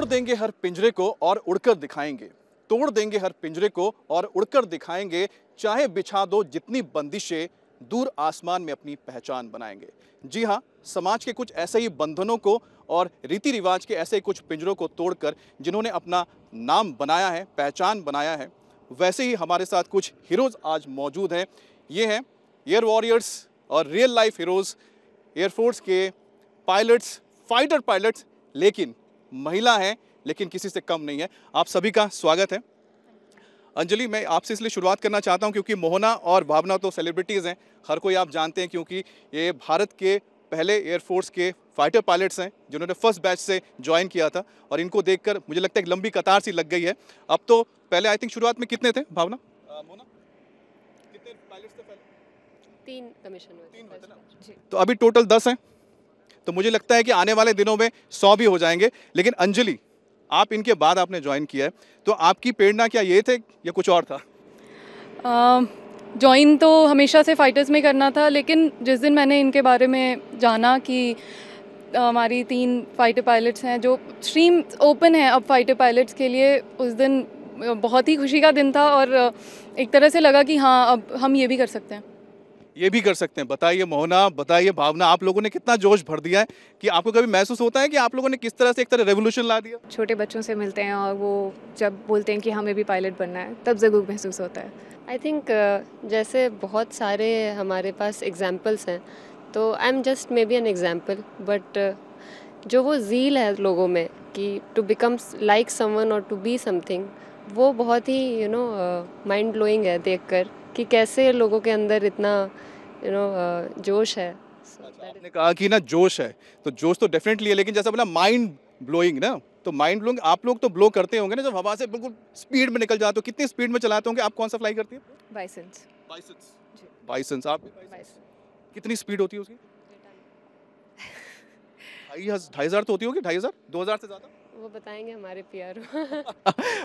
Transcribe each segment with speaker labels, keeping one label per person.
Speaker 1: देंगे हर पिंजरे को और उड़कर दिखाएंगे, तोड़ देंगे हर पिंजरे को और उड़कर दिखाएंगे, चाहे बिछा दो जितनी बंदिशें, दूर आसमान में अपनी पहचान बनाएंगे। जी हाँ, समाज के कुछ ऐसे ही बंधनों को और रीति रिवाज के ऐसे कुछ पिंजरों को तोड़कर जिन्होंने अपना नाम बनाया है, पहचान बनाया है, वैसे ही हमारे साथ कुछ हीरोज़ आज मौजूद हैं। ये हैं एयर वॉरियर्स और रियल लाइफ हीरोज़, एयरफोर्स के पायलट्स, फाइटर पायलट्स, लेकिन महिला हैं, लेकिन किसी से कम नहीं है। आप सभी का स्वागत है। अंजलि, मैं आपसे इसलिए शुरुआत करना चाहता हूं क्योंकि मोहना और भावना तो सेलिब्रिटीज़ हैं, हर कोई आप जानते हैं, क्योंकि ये भारत के पहले एयरफोर्स के फाइटर पायलट्स हैं जिन्होंने फर्स्ट बैच से ज्वाइन किया था, और इनको देखकर मुझे लगता है एक लंबी कतार सी लग गई है। अब तो पहले आई थिंक शुरुआत में कितने थे भावना, मोहना, कितने पायलट्स थे पहले?
Speaker 2: 3 कमीशन हुए थे
Speaker 1: जी। तो अभी टोटल 10 हैं, तो मुझे लगता है कि आने वाले दिनों में 100 भी हो जाएंगे। लेकिन अंजलि, आप इनके बाद आपने ज्वाइन किया है, तो आपकी प्रेरणा क्या ये थे या कुछ और था?
Speaker 3: ज्वाइन तो हमेशा से फाइटर्स में करना था, लेकिन जिस दिन मैंने इनके बारे में जाना कि हमारी 3 फाइटर पायलट्स हैं, जो स्ट्रीम ओपन है अब फाइटर पायलट्स के लिए, उस दिन बहुत ही खुशी का दिन था और एक तरह से लगा कि हाँ, अब हम ये भी कर सकते हैं।
Speaker 1: ये भी कर सकते हैं। बताइए मोहना, बताइए भावना, आप लोगों ने कितना जोश भर दिया है कि आपको कभी महसूस होता है कि आप लोगों ने किस तरह से एक तरह रेवोल्यूशन ला दिया?
Speaker 4: छोटे बच्चों से मिलते हैं और वो जब बोलते हैं कि हमें भी पायलट बनना है, तब ज़रूर महसूस होता है।
Speaker 2: आई थिंक जैसे बहुत सारे हमारे पास एग्जाम्पल्स हैं, तो I am just may be an example, but जो वो ज़ील है लोगों में कि टू बिकम लाइक समवन और टू बी समथिंग, वो बहुत ही माइंड ब्लोइंग है देखकर कि कैसे लोगों के अंदर इतना जोश है।
Speaker 1: आपने कहा कि ना जोश है, तो जोश तो डेफिनेटली है, लेकिन जैसा बोला माइंड ब्लोइंग ना, तो माइंड ब्लोइंग आप लोग तो ब्लो करते होंगे ना जब हवा से बिल्कुल स्पीड में निकल जाते हो। कितनी स्पीड में चलाते होंगे? आप कौन सा फ्लाई करती है?
Speaker 4: बाइसेंस।
Speaker 1: बाइसेंस। आप कितनी स्पीड होती है उसकी? 2,500 तो होती होगी। 2,500, 2,000 से ज्यादा
Speaker 2: वो बताएंगे हमारे पीआर।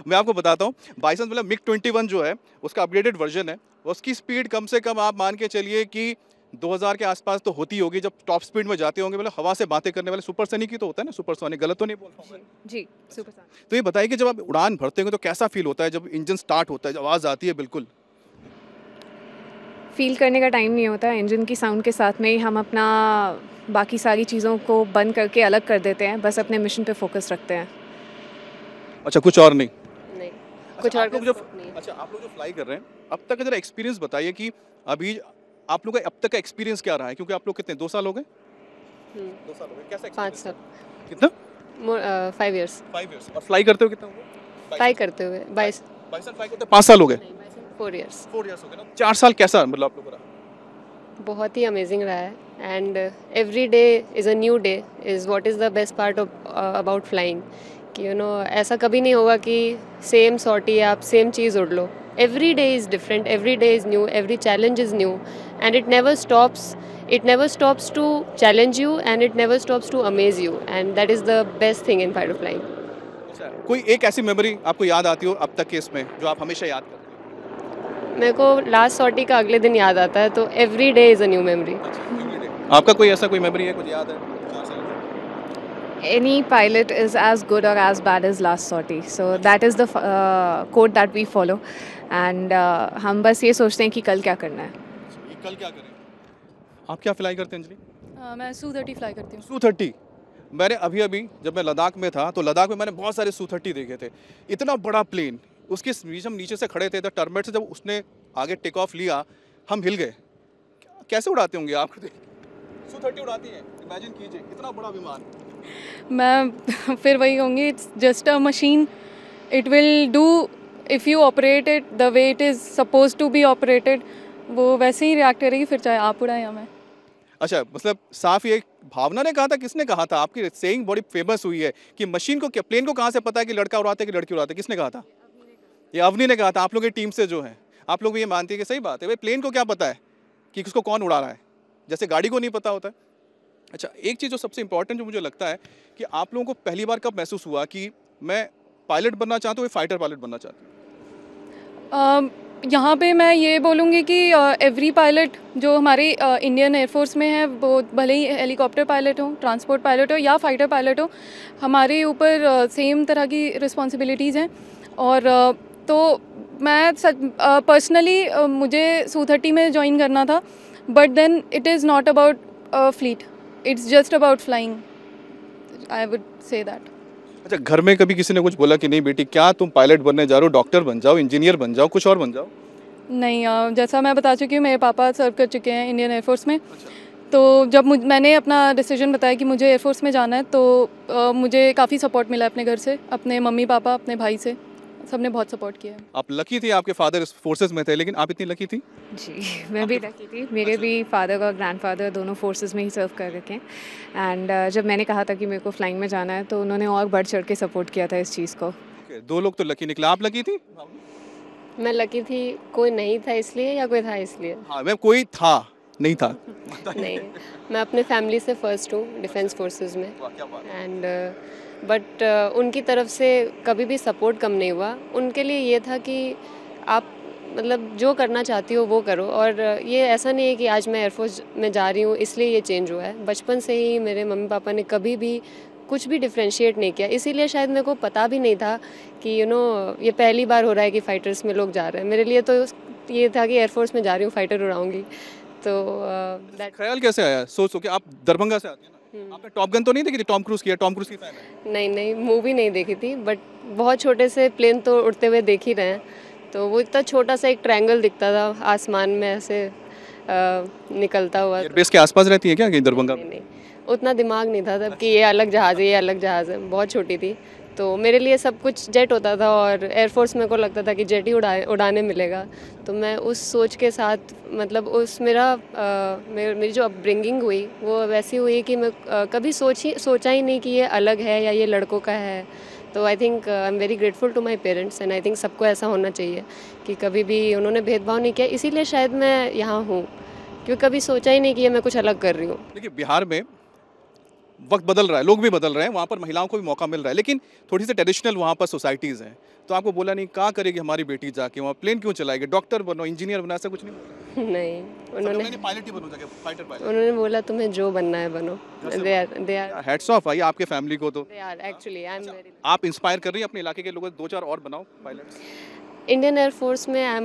Speaker 1: मैं आपको बताता हूँ, बाइसेंस मतलब MiG-21 जो है उसका अपग्रेडेड वर्जन है, उसकी स्पीड कम से कम आप मान के चलिए कि 2000 के आसपास तो होती होगी जब टॉप स्पीड में जाते होंगे। मतलब हवा से बातें करने वाले सुपरसोनिक ही तो होता है ना, सुपरसोनिक, गलत तो नहीं बोल रहा हूं?
Speaker 4: जी, सुपरसोनिक।
Speaker 1: तो ये बताइए कि जब आप उड़ान भरते होंगे तो कैसा फील होता है जब इंजन स्टार्ट होता है, जब आवाज़ आती है? बिल्कुल
Speaker 4: फील करने का टाइम नहीं होता। इंजन की साउंड के साथ में ही हम अपना बाकी सारी चीज़ों को बंद करके अलग कर देते हैं, बस अपने मिशन पे फोकस रखते हैं।
Speaker 1: अच्छा, कुछ और नहीं?
Speaker 2: नहीं, कुछ और नहीं।
Speaker 1: अच्छा, आप लोग जो फ्लाई कर रहे हैं अब तक का जरा एक्सपीरियंस बताइए कि अभी आप लोग का अब तक का एक्सपीरियंस क्या रहा है, क्योंकि आप लोग कितने 2 साल हो गए? 2 साल हो गए। कैसा
Speaker 2: 5 साल।
Speaker 1: कितना?
Speaker 2: 5 इयर्स।
Speaker 1: 5 इयर्स। और फ्लाई करते हो कितना हुआ?
Speaker 2: फ्लाई करते हुए 22
Speaker 1: साल फ्लाई करते 5 साल हो गए।
Speaker 2: 4 इयर्स।
Speaker 1: 4 इयर्स हो गए ना। 4 साल कैसा मतलब आप लोगों का रहा?
Speaker 2: बहुत ही अमेजिंग रहा है, and every day is a new day is what is the best part about flying कि ऐसा कभी नहीं होगा कि सेम सॉर्टी आप सेम चीज़ उड़ लो। Every day is different, every day is new, every challenge is new, and it never stops to challenge you, and it never stops to amaze you, and that is the best thing in fighter flying.
Speaker 1: कोई एक ऐसी memory आपको याद आती हो अब तक के इसमें जो आप हमेशा याद करते हो?
Speaker 2: मेरे को लास्ट सॉर्टी का अगले दिन याद आता है, तो every day is a new memory.
Speaker 1: आपका कोई ऐसा कोई मेमोरी है, कुछ याद है?
Speaker 4: Any pilot is as good or as bad as last sortie. So that is the code that we follow. And हम बस ये सोचते हैं कि कल क्या करना है।
Speaker 1: कल क्या करें? आप क्या फ्लाई करते हैं अंजलि?
Speaker 3: मैं Su-30 फ्लाई करती हूँ।
Speaker 1: Su-30। मैंने अभी जब मैं लद्दाख में था तो लद्दाख में मैंने बहुत सारे Su-30 देखे थे। इतना बड़ा प्लेन, उसके हम नीचे से खड़े थे तो टर्मेट से जब उसने आगे टेक ऑफ लिया हम हिल गए। कैसे उड़ाते होंगे आप? Su-30 उड़ाती है, इमेजिन कीजिए इतना बड़ा विमान।
Speaker 3: मैं फिर वही कहूँगी, it's just a machine, it will do if you operate it the way it is suppose to be operated, वो वैसे ही रिएक्ट करेगी, फिर चाहे आप उड़ाएं या मैं। अच्छा,
Speaker 1: मतलब साफ ये भावना ने कहा था, किसने कहा था? आपकी सेइंग बड़ी फेमस हुई है कि मशीन को क्या, प्लेन को कहाँ से पता है कि लड़का उड़ाता है कि लड़की उड़ाता है? किसने कहा था? ये अवनी ने कहा था। आप लोग की टीम से जो है, आप लोग ये मानती है कि सही बात है भाई, प्लेन को क्या पता है कि उसको कौन उड़ा रहा है, जैसे गाड़ी को नहीं पता होता है। अच्छा, एक चीज़ जो सबसे इंपॉर्टेंट जो मुझे लगता है कि आप लोगों को पहली बार कब महसूस हुआ कि मैं पायलट बनना चाहता हूँ या फाइटर पायलट बनना चाहती हूँ?
Speaker 3: यहाँ पे मैं ये बोलूँगी कि एवरी पायलट जो हमारे इंडियन एयरफोर्स में है, वो भले ही हेलीकॉप्टर पायलट हो, ट्रांसपोर्ट पायलट हो या फाइटर पायलट हो, हमारे ऊपर सेम तरह की रिस्पॉन्सिबिलिटीज़ हैं। और तो मैं पर्सनली मुझे SU-30 में ज्वाइन करना था, but then it is not about fleet, it's just about flying, I would say that.
Speaker 1: अच्छा, घर में कभी किसी ने कुछ बोला कि नहीं बेटी क्या तुम पायलट बनने जा रहे हो, डॉक्टर बन जाओ, इंजीनियर बन जाओ, कुछ और बन जाओ?
Speaker 3: नहीं, जैसा मैं बता चुकी हूँ, मेरे पापा सर्व कर चुके हैं इंडियन एयरफोर्स में। तो जब मैंने अपना डिसीजन बताया कि मुझे एयरफोर्स में जाना है, तो मुझे काफ़ी सपोर्ट मिला अपने घर से, अपने मम्मी पापा, अपने भाई से, सबने बहुत सपोर्ट किया है।
Speaker 1: आप लकी थी, आपके फादर फोर्सेस में थे, लेकिन आप इतनी लकी थी?
Speaker 4: जी, मैं भी लकी थी। मेरे भी फादर और ग्रैंडफादर दोनों फोर्सेस में ही सर्व कर रखे हैं। एंड जब मैंने कहा था कि मेरे को फ्लाइंग में जाना है, तो उन्होंने और बढ़ चढ़ के सपोर्ट किया था इस चीज़ को।
Speaker 1: Okay, 2 लोग तो लकी निकले, आप लकी थी?
Speaker 2: मैं लकी थी, कोई नहीं था इसलिए या कोई था इसलिए?
Speaker 1: हाँ मैम, कोई था नहीं था?
Speaker 2: नहीं, मैं अपने फैमिली से फर्स्ट हूँ डिफेंस फोर्सेस में, एंड बट उनकी तरफ से कभी भी सपोर्ट कम नहीं हुआ। उनके लिए ये था कि आप मतलब जो करना चाहती हो वो करो, और ये ऐसा नहीं है कि आज मैं एयरफोर्स में जा रही हूँ इसलिए ये चेंज हुआ है। बचपन से ही मेरे मम्मी पापा ने कभी भी कुछ भी डिफ्रेंशिएट नहीं किया, इसीलिए शायद मेरे को पता भी नहीं था कि ये पहली बार हो रहा है कि फ़ाइटर्स में लोग जा रहे हैं। मेरे लिए तो ये था कि एयरफोर्स में जा रही हूँ, फ़ाइटर उड़ाऊँगी। तो दैट
Speaker 1: ख्याल कैसे आया? सोच के आप दरभंगा से आती हैं ना, आपने टॉप गन तो नहीं देखी थी? टॉम क्रूज की, टॉम क्रूज की फैन है?
Speaker 2: नहीं, मूवी नहीं देखी थी, बट बहुत छोटे से प्लेन तो उड़ते हुए देख ही रहे हैं। तो वो इतना छोटा सा एक ट्रायंगल दिखता था आसमान में ऐसे निकलता हुआ।
Speaker 1: एयरबेस के आसपास रहती है क्या कहीं दरभंगा?
Speaker 2: नहीं, उतना दिमाग नहीं था तब कि ये अलग जहाज़ है, ये अलग जहाज़ है। बहुत छोटी थी, तो मेरे लिए सब कुछ जेट होता था, और एयरफोर्स मेरे को लगता था कि जेट ही उड़ाने मिलेगा। तो मैं उस सोच के साथ, मतलब उस मेरी जो अपब्रिंगिंग हुई वो वैसी हुई कि मैं कभी सोचा ही नहीं कि ये अलग है या ये लड़कों का है। तो I think I am very grateful to my parents, and I think सबको ऐसा होना चाहिए कि कभी भी उन्होंने भेदभाव नहीं किया। इसीलिए शायद मैं यहाँ हूँ, क्योंकि कभी सोचा ही नहीं कि ये मैं कुछ अलग कर रही हूँ।
Speaker 1: देखिए, बिहार में वक्त बदल रहा है, लोग भी बदल रहे हैं, वहाँ पर महिलाओं को भी मौका मिल रहा है, लेकिन थोड़ी सी ट्रेडिशनल वहाँ पर सोसाइटीज़ हैं। तो आपको बोला नहीं क्या करेगी हमारी बेटी जाके वहाँ, प्लेन क्यों चलाएगी, डॉक्टर बनो, इंजीनियर बनो, ऐसा कुछ नहीं बोला?
Speaker 2: नहीं, उन्होंने
Speaker 1: पायलट ही बनो जाके, फाइटर पायलट।
Speaker 2: उन्होंने बोला तुम्हें जो बनना है बनो। दे आर
Speaker 1: हैट्स ऑफ भाई आपके फैमिली को। तो
Speaker 2: एक्चुअली आई एम वेरी
Speaker 1: आप इंस्पायर कर रही हैं अपने इलाके के लोगों को, 2-4 और बनाओ पायलट्स।
Speaker 2: इंडियन एयरफोर्स में I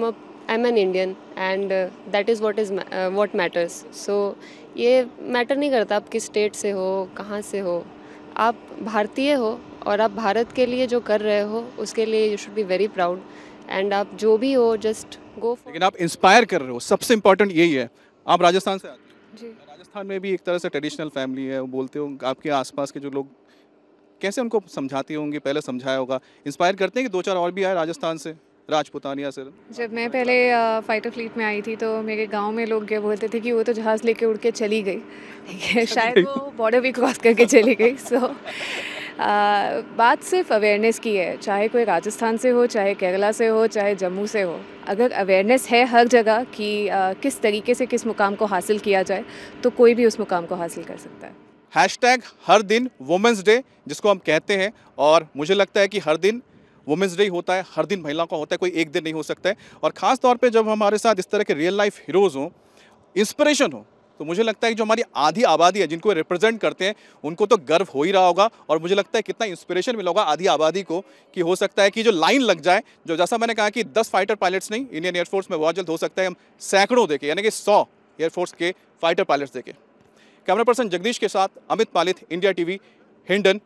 Speaker 2: am an Indian, and that is what matters. So ये मैटर नहीं करता आप किस स्टेट से हो, कहाँ से हो, आप भारतीय हो और आप भारत के लिए जो कर रहे हो उसके लिए you should be very proud, and आप जो भी हो जस्ट गो फॉर।
Speaker 1: लेकिन आप इंस्पायर कर रहे हो, सबसे इम्पोर्टेंट यही है। आप राजस्थान से आते हो?
Speaker 4: जी।
Speaker 1: राजस्थान में भी एक तरह से ट्रेडिशनल फैमिली है, वो बोलते हो आपके आसपास के जो लोग कैसे उनको समझाती होंगी, पहले समझाया होगा, इंस्पायर करते हैं कि 2-4 और भी आए राजस्थान से, राजपुतानिया से?
Speaker 4: जब मैं पहले फाइटर फ्लीट में आई थी, तो मेरे गांव में लोग ये बोलते थे कि वो तो जहाज़ लेके उड़ के चली गई, ठीक है, शायद वो बॉर्डर भी क्रॉस करके चली गई। सो बात सिर्फ अवेयरनेस की है, चाहे कोई राजस्थान से हो, चाहे केरला से हो, चाहे जम्मू से हो। अगर अवेयरनेस है हर जगह कि किस तरीके से किस मुकाम को हासिल किया जाए, तो कोई भी उस मुकाम को हासिल कर सकता है।
Speaker 1: हैशटैग हर दिन वुमेंस डे जिसको हम कहते हैं, और मुझे लगता है कि हर दिन वुमेंस डे होता है, हर दिन महिलाओं का होता है, कोई एक दिन नहीं हो सकता है। और ख़ास तौर पे जब हमारे साथ इस तरह के रियल लाइफ हीरोज़ हों, इंस्पिरेशन हो, तो मुझे लगता है कि जो हमारी आधी आबादी है जिनको रिप्रेजेंट करते हैं, उनको तो गर्व हो ही रहा होगा। और मुझे लगता है कितना इंस्पिरेशन मिला होगा आधी आबादी को, कि हो सकता है कि जो लाइन लग जाए, जो जैसा मैंने कहा कि 10 फाइटर पायलट्स नहीं, इंडियन एयरफोर्स में बहुत जल्द हो सकता है हम सैकड़ों देखें, यानी कि 100 एयरफोर्स के फाइटर पायलट्स देखें। कैमरा पर्सन जगदीश के साथ अमित पालित, इंडिया टीवी, हिंडन।